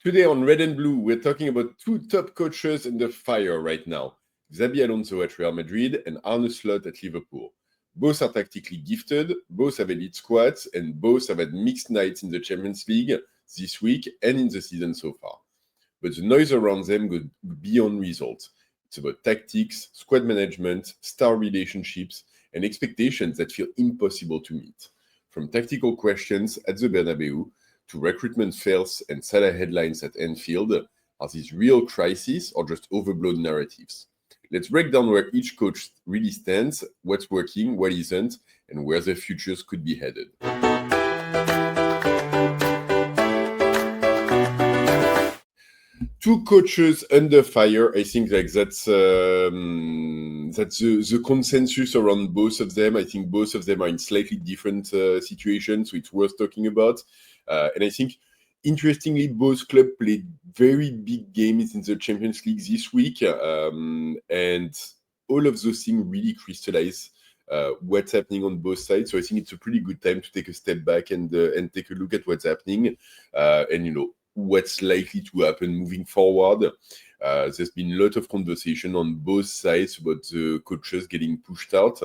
Today on Red and Blue, we're talking about two top coaches under fire right now. Xabi Alonso at Real Madrid and Arne at Liverpool. Both are tactically gifted, both have elite squads, and both have had mixed nights in the Champions League this week and in the season so far. But the noise around them goes beyond results. It's about tactics, squad management, star relationships, and expectations that feel impossible to meet. From tactical questions at the Bernabeu to recruitment fails and Salah headlines at Anfield, are these real crises or just overblown narratives? Let's break down where each coach really stands, what's working, what isn't, and where their futures could be headed. Two coaches under fire. I think like that's the consensus around both of them. I think both of them are in slightly different situations, so it's worth talking about. And I think, interestingly, both clubs played very big games in the Champions League this week, and all of those things really crystallize what's happening on both sides. So I think it's a pretty good time to take a step back and take a look at what's happening, and what's likely to happen moving forward. There's been a lot of conversation on both sides about the coaches getting pushed out.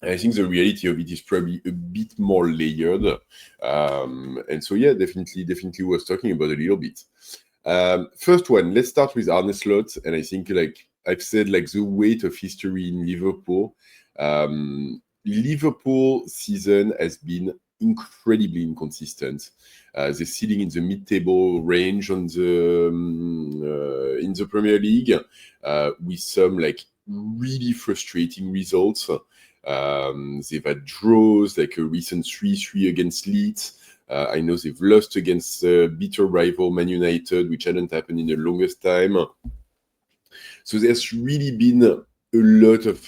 I think the reality of it is probably a bit more layered. And so, yeah, definitely worth talking about a little bit. First one, let's start with Arne Slot. And I think, like I've said, like the weight of history in Liverpool. Liverpool season has been incredibly inconsistent. They're sitting in the mid-table range on the in the Premier League with some like really frustrating results. They've had draws, like a recent 3-3 against Leeds. I know they've lost against bitter rival Man United, which hadn't happened in the longest time. So there's really been a lot of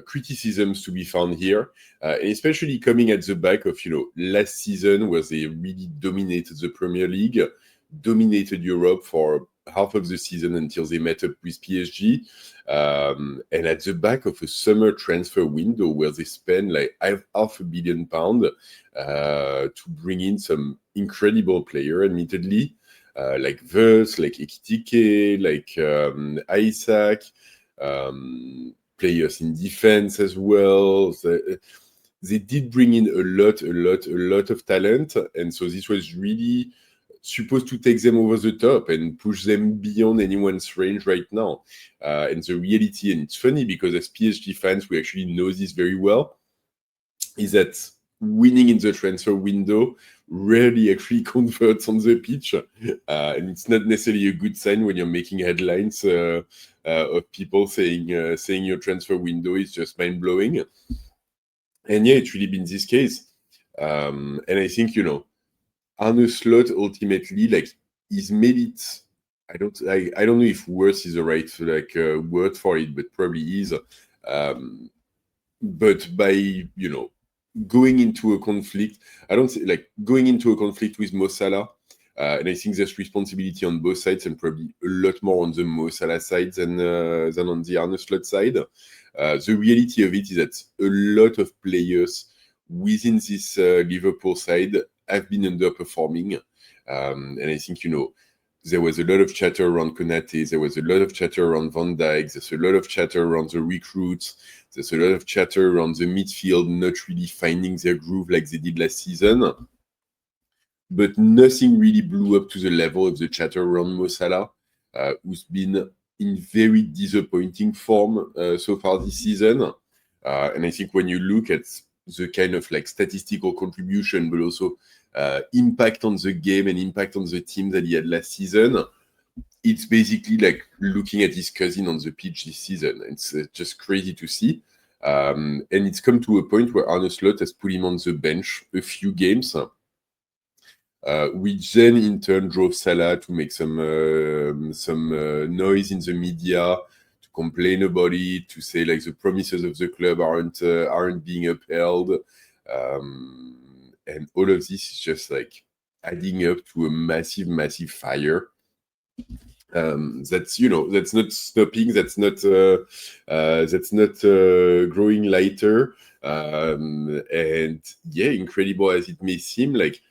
criticisms to be found here, and especially coming at the back of last season, where they really dominated the Premier League, dominated Europe for half of the season until they met up with PSG, and at the back of a summer transfer window where they spent like £500 million to bring in some incredible player, admittedly, like Verts, like Ekitike, like Isaac, players in defense as well. They did bring in a lot of talent, and so this was really supposed to take them over the top and push them beyond anyone's range right now. And the reality, and it's funny because as PSG fans, we actually know this very well, is that winning in the transfer window rarely actually converts on the pitch. And it's not necessarily a good sign when you're making headlines of people saying your transfer window is just mind-blowing. And yeah, it's really been this case. And I think, Arne Slot ultimately, like, he's made it. I don't know if worse is the right word for it, but probably is. But by going into a conflict, going into a conflict with Mo Salah, and I think there's responsibility on both sides, and probably a lot more on the Mo Salah side than on the Arne Slot side. The reality of it is that a lot of players within this Liverpool side have been underperforming. And I think, there was a lot of chatter around Konate, there was a lot of chatter around Van Dijk, there's a lot of chatter around the recruits, there's a lot of chatter around the midfield not really finding their groove like they did last season. But nothing really blew up to the level of the chatter around Mo Salah, who's been in very disappointing form so far this season. And I think when you look at the kind of like statistical contribution, but also impact on the game and impact on the team that he had last season, it's basically like looking at his cousin on the pitch this season. It's just crazy to see. And it's come to a point where Arne Slot has put him on the bench a few games, which then in turn drove Salah to make some noise in the media, to complain about it, to say like the promises of the club aren't being upheld. And all of this is just like adding up to a massive fire. That's that's not stopping, that's not growing lighter, and yeah, incredible as it may seem, like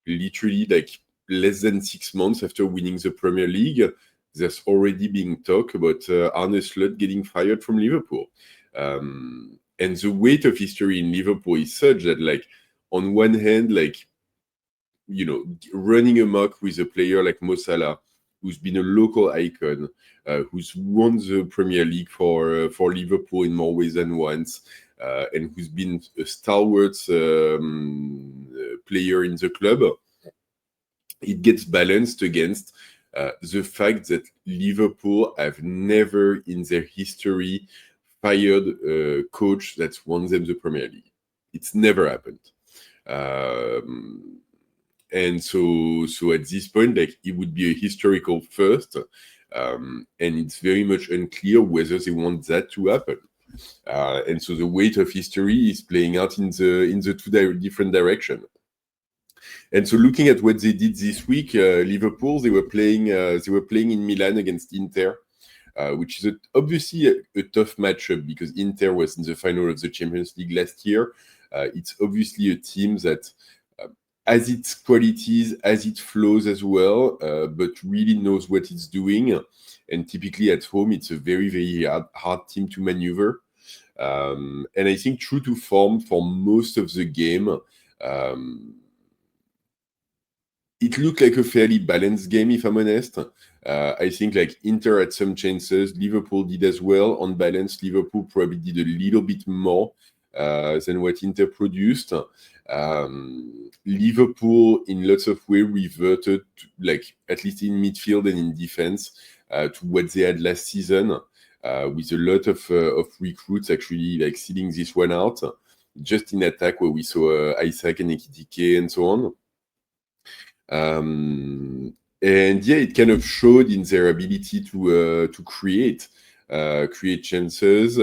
literally like less than 6 months after winning the Premier League, there's already being talk about Arne Slot getting fired from Liverpool, and the weight of history in Liverpool is such that, like, on one hand, like, running amok with a player like Mo Salah, who's been a local icon, who's won the Premier League for Liverpool in more ways than once, and who's been a stalwart player in the club. It gets balanced against the fact that Liverpool have never in their history fired a coach that's won them the Premier League. It's never happened. And so at this point, like, it would be a historical first, and it's very much unclear whether they want that to happen. And so the weight of history is playing out in the two different directions. And so looking at what they did this week, Liverpool, they were playing in Milan against Inter, which is obviously a tough matchup because Inter was in the final of the Champions League last year. It's obviously a team that has its qualities, has its flaws as well, but really knows what it's doing. And typically at home, it's a very, very hard team to maneuver. And I think true to form for most of the game, it looked like a fairly balanced game, if I'm honest. I think like Inter had some chances, Liverpool did as well. On balance, Liverpool probably did a little bit more than what Inter produced. Liverpool, in lots of ways, reverted to, like, at least in midfield and in defense, to what they had last season, with a lot of recruits actually like sealing this one out. Just in attack, where we saw Isaac and Ekitike and so on. And yeah, it kind of showed in their ability to create chances,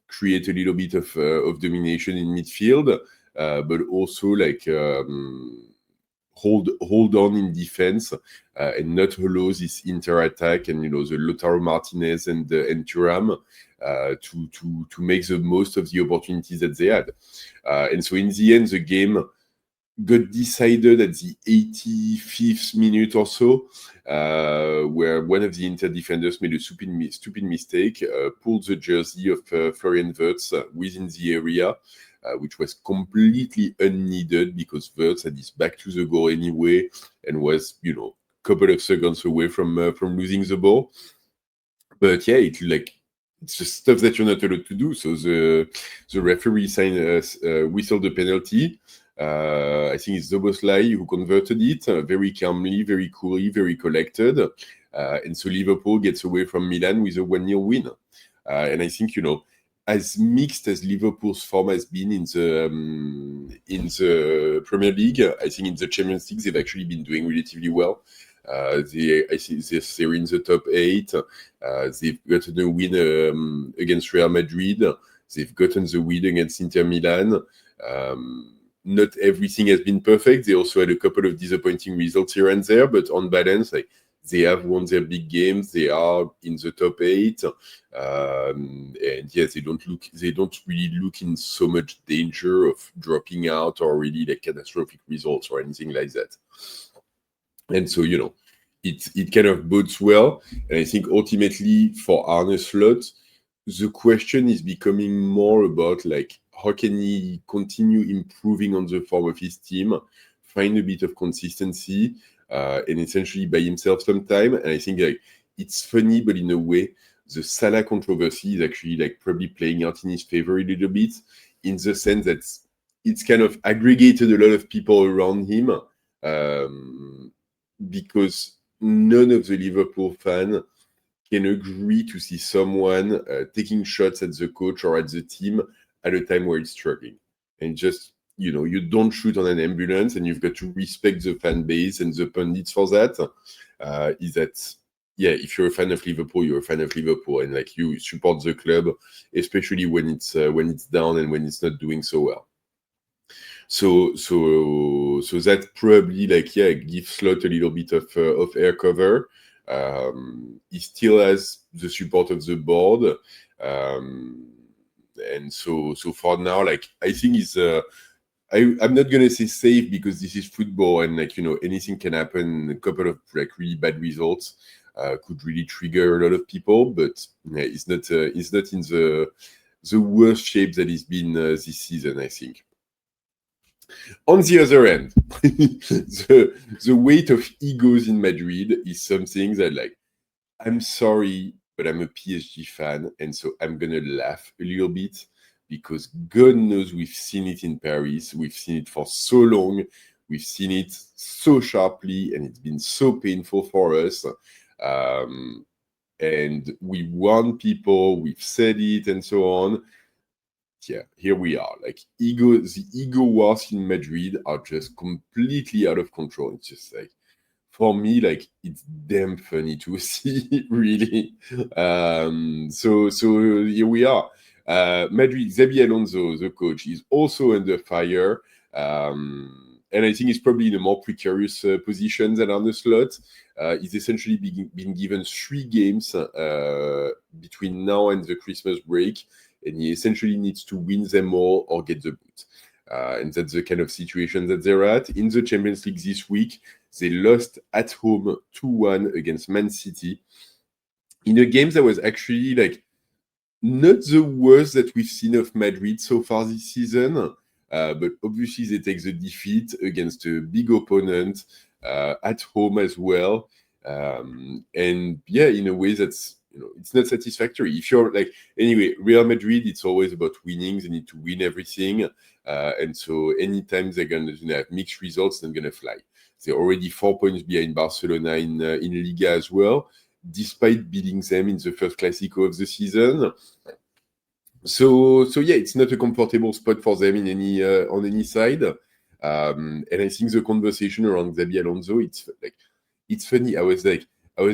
create a little bit of domination in midfield, but also like hold on in defense, and not allow this Inter attack and the Lautaro Martinez and Thuram to make the most of the opportunities that they had. And so in the end, the game got decided at the 85th minute or so, where one of the Inter defenders made a stupid mistake, pulled the jersey of Florian Wirtz within the area, which was completely unneeded because Wirtz had his back to the goal anyway and was, a couple of seconds away from losing the ball. But yeah, it's just stuff that you're not allowed to do. So the referee whistled the penalty. I think it's Zoboslai who converted it very calmly, very coolly, very collected. And so Liverpool gets away from Milan with a 1-0 win. And I think, as mixed as Liverpool's form has been in the Premier League, I think in the Champions League they've actually been doing relatively well. I think they're in the top 8. They've gotten a win against Real Madrid. They've gotten the win against Inter Milan. Not everything has been perfect. They also had a couple of disappointing results here and there, but on balance, they have won their big games. They are in the top 8, and yes, they don't really look in so much danger of dropping out or really like catastrophic results or anything like that. And so it kind of bodes well. And I think ultimately for Arne Slot, the question is becoming more about like, how can he continue improving on the form of his team, find a bit of consistency, and essentially buy himself some time. And I think like it's funny, but in a way, the Salah controversy is actually like probably playing out in his favor a little bit, in the sense that it's kind of aggregated a lot of people around him, because none of the Liverpool fans can agree to see someone taking shots at the coach or at the team at a time where it's struggling. And just, you don't shoot on an ambulance, and you've got to respect the fan base and the pundits for that. Is that, yeah, if you're a fan of Liverpool, you're a fan of Liverpool, and like you support the club, especially when it's down and when it's not doing so well. So that probably gives Slot a little bit of air cover. He still has the support of the board. And so for now, like, I think he's I'm not gonna say safe because this is football and, like, anything can happen. A couple of like really bad results could really trigger a lot of people, but yeah, he's not in the worst shape that he's been this season, I think. On the other end, the weight of egos in Madrid is something that, like, I'm sorry, but I'm a PSG fan, and so I'm gonna laugh a little bit because God knows we've seen it in Paris. We've seen it for so long. We've seen it so sharply, and it's been so painful for us. And we warn people, we've said it, and so on. Yeah, here we are. Like, the ego wars in Madrid are just completely out of control. It's just like, for me, like, it's damn funny to see, really. So here we are. Madrid, Xabi Alonso, the coach, is also under fire. And I think he's probably in a more precarious position than Arne Slot. He's essentially been given 3 games between now and the Christmas break, and he essentially needs to win them all or get the boot. And that's the kind of situation that they're at. In the Champions League this week, they lost at home 2-1 against Man City in a game that was actually, like, not the worst that we've seen of Madrid so far this season. But obviously they take the defeat against a big opponent at home as well. And yeah, in a way that's, it's not satisfactory. If you're like, anyway, Real Madrid, it's always about winning. They need to win everything. And so anytime they're going to have mixed results, they're going to fly. They're already 4 points behind Barcelona in Liga as well, despite beating them in the first Clásico of the season. So yeah, it's not a comfortable spot for them in any on any side. And I think the conversation around Xabi Alonso, it's funny. I was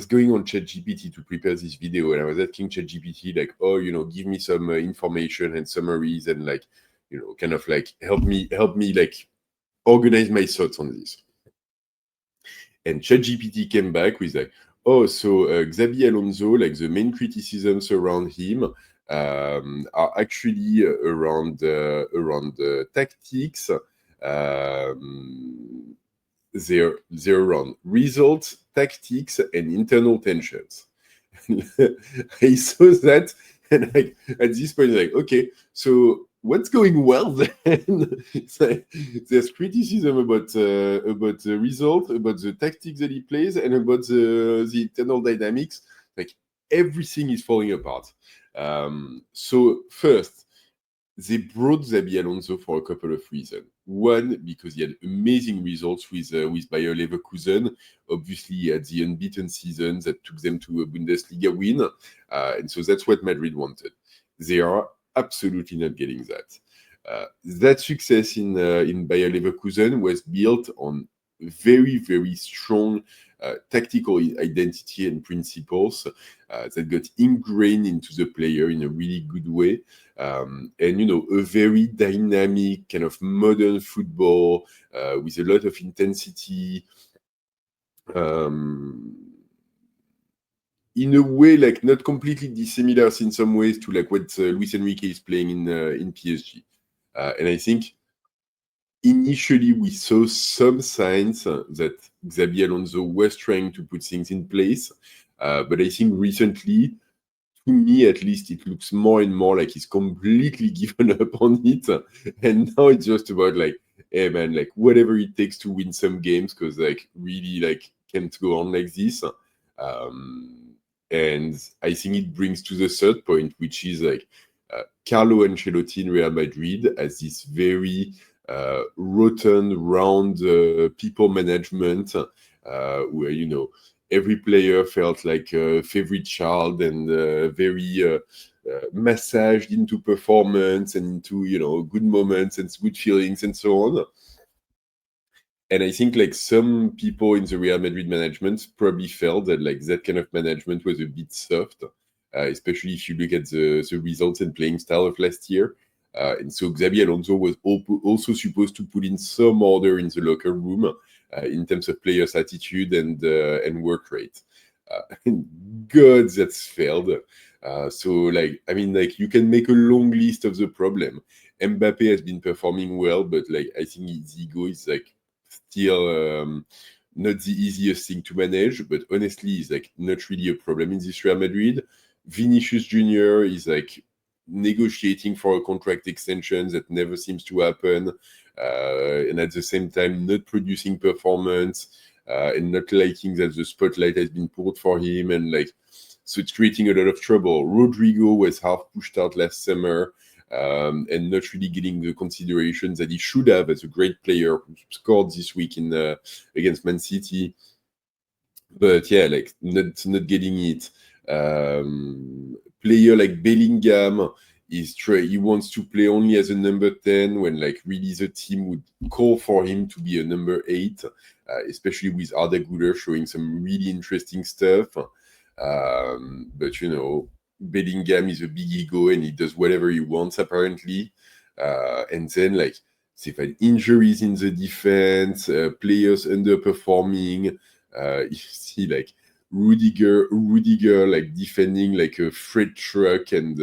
going on ChatGPT to prepare this video, and I was asking ChatGPT, like, oh, give me some information and summaries, and, like, kind of like help me like organize my thoughts on this. And ChatGPT came back with, like, oh, so Xabi Alonso, like, the main criticisms around him are actually around tactics. They're around results, tactics, and internal tensions. I saw that, and, like, at this point, like, okay, so what's going well then? Like, there's criticism about the result, about the tactics that he plays, and about the internal dynamics. Like, everything is falling apart. So first, they brought Xabi Alonso for a couple of reasons. One, because he had amazing results with Bayer Leverkusen. Obviously, he had the unbeaten season that took them to a Bundesliga win. And so that's what Madrid wanted. They are absolutely not getting that. That success in Bayer Leverkusen was built on very, very strong tactical identity and principles that got ingrained into the player in a really good way. And, a very dynamic kind of modern football with a lot of intensity. In a way, like, not completely dissimilar in some ways to, like, what Luis Enrique is playing in PSG. And I think initially we saw some signs that Xabi Alonso was trying to put things in place. But I think recently, to me at least, it looks more and more like he's completely given up on it. And now it's just about, like, hey man, like, whatever it takes to win some games, because, like, really, like, can't go on like this. And I think it brings to the third point, which is, like, Carlo Ancelotti in Real Madrid has this very rotten, round people management where, every player felt like a favorite child and very massaged into performance and into, good moments and good feelings and so on. And I think, like, some people in the Real Madrid management probably felt that, like, that kind of management was a bit soft, especially if you look at the results and playing style of last year. And so Xabi Alonso was also supposed to put in some order in the locker room in terms of players' attitude and work rate. God, that's failed. So, like, I mean, like, you can make a long list of the problem. Mbappe has been performing well, but like, I think his ego is like still not the easiest thing to manage. But honestly, it's like not really a problem in this Real Madrid. Vinicius Junior is like negotiating for a contract extension that never seems to happen, and at the same time not producing performance, and not liking that the spotlight has been poured for him, and like, so it's creating a lot of trouble. Rodrigo was half pushed out last summer, and not really getting the consideration that he should have as a great player who scored this week in against Man City. But yeah, like not getting it. Player like Bellingham he wants to play only as a number 10 when like really the team would call for him to be a number 8, especially with Arda Güler showing some really interesting stuff. But you know, Bellingham is a big ego and he does whatever he wants apparently. And then like they've had injuries in the defense, players underperforming. You see like Rudiger like defending like a freight truck and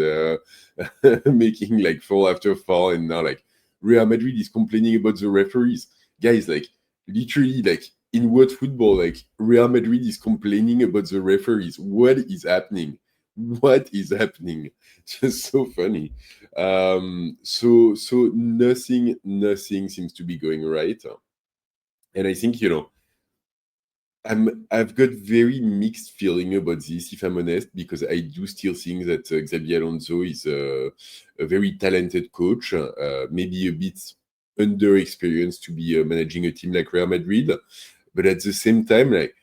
making like foul after foul, and now like Real Madrid is complaining about the referees. Guys, like literally like in world football, like Real Madrid is complaining about the referees. What is happening? What is happening? Just so funny. So nothing seems to be going right. And I think, you know, I've got very mixed feeling about this, if I'm honest, because I do still think that Xabi Alonso is a very talented coach, maybe a bit underexperienced to be managing a team like Real Madrid, but at the same time, like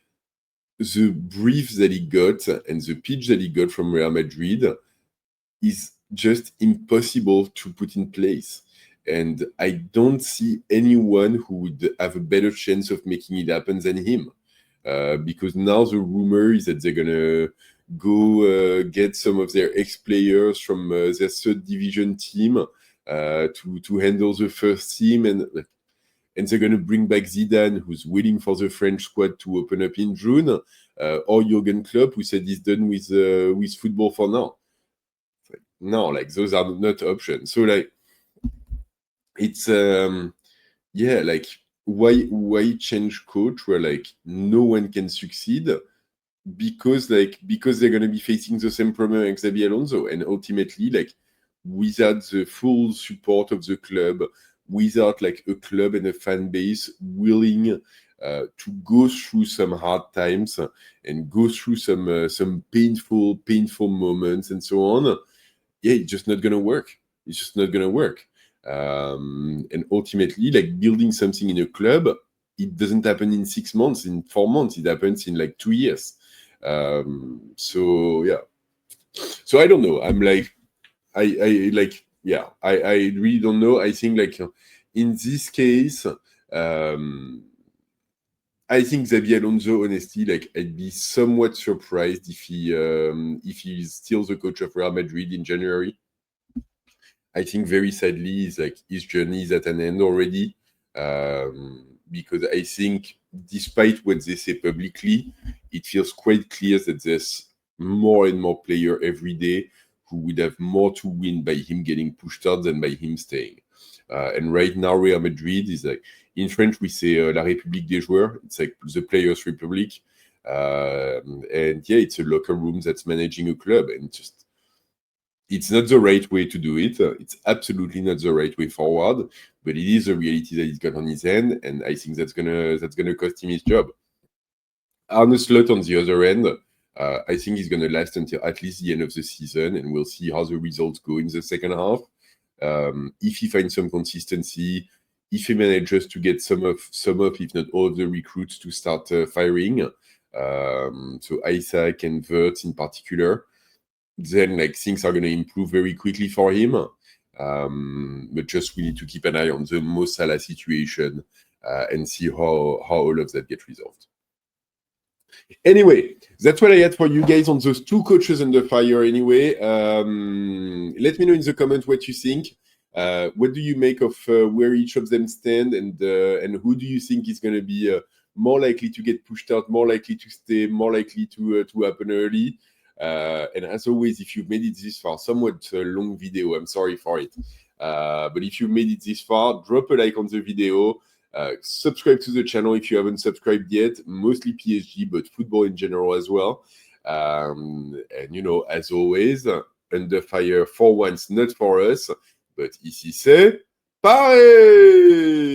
the brief that he got and the pitch that he got from Real Madrid is just impossible to put in place. And I don't see anyone who would have a better chance of making it happen than him. Because now the rumor is that they're gonna go get some of their ex-players from their third division team to handle the first team, and they're gonna bring back Zidane, who's waiting for the French squad to open up in June, or Jurgen Klopp, who said he's done with football for now. Like, no, like those are not options. So like it's yeah, like why change coach where like no one can succeed because they're going to be facing the same problem as Xabi Alonso, and ultimately like without the full support of the club, without like a club and a fan base willing to go through some hard times and go through some painful moments and so on, yeah, it's just not going to work. It's just not going to work. And ultimately, like building something in a club, it doesn't happen in 6 months, in 4 months. It happens in like 2 years. So yeah. So I don't know. I'm like, I like, yeah. I really don't know. I think like in this case, I think Xabi Alonso, honestly, like I'd be somewhat surprised if he's still the coach of Real Madrid in January. I think very sadly, is like his journey is at an end already, because I think despite what they say publicly, it feels quite clear that there's more and more player every day who would have more to win by him getting pushed out than by him staying. And right now, Real Madrid is like, in French, we say La République des Joueurs. It's like the Players' Republic. And yeah, it's a locker room that's managing a club, and just it's not the right way to do it. It's absolutely not the right way forward, but it is a reality that he's got on his hand, and I think that's gonna cost him his job. Arne Slot on the other end, I think he's gonna last until at least the end of the season, and we'll see how the results go in the second half. If he finds some consistency, if he manages to get some of, if not all of the recruits to start firing, so Isaac and Wirtz in particular, then like things are going to improve very quickly for him. But just we need to keep an eye on the Mo Salah situation and see how all of that gets resolved. Anyway, that's what I had for you guys on those two coaches under fire. Anyway, let me know in the comments what you think. What do you make of where each of them stand, and who do you think is going to be more likely to get pushed out, more likely to stay, more likely to happen early. And as always, if you've made it this far, somewhat a long video, I'm sorry for it. But if you've made it this far, drop a like on the video. Subscribe to the channel if you haven't subscribed yet, mostly PSG, but football in general as well. And, as always, under fire for once, not for us, but ici c'est pareil!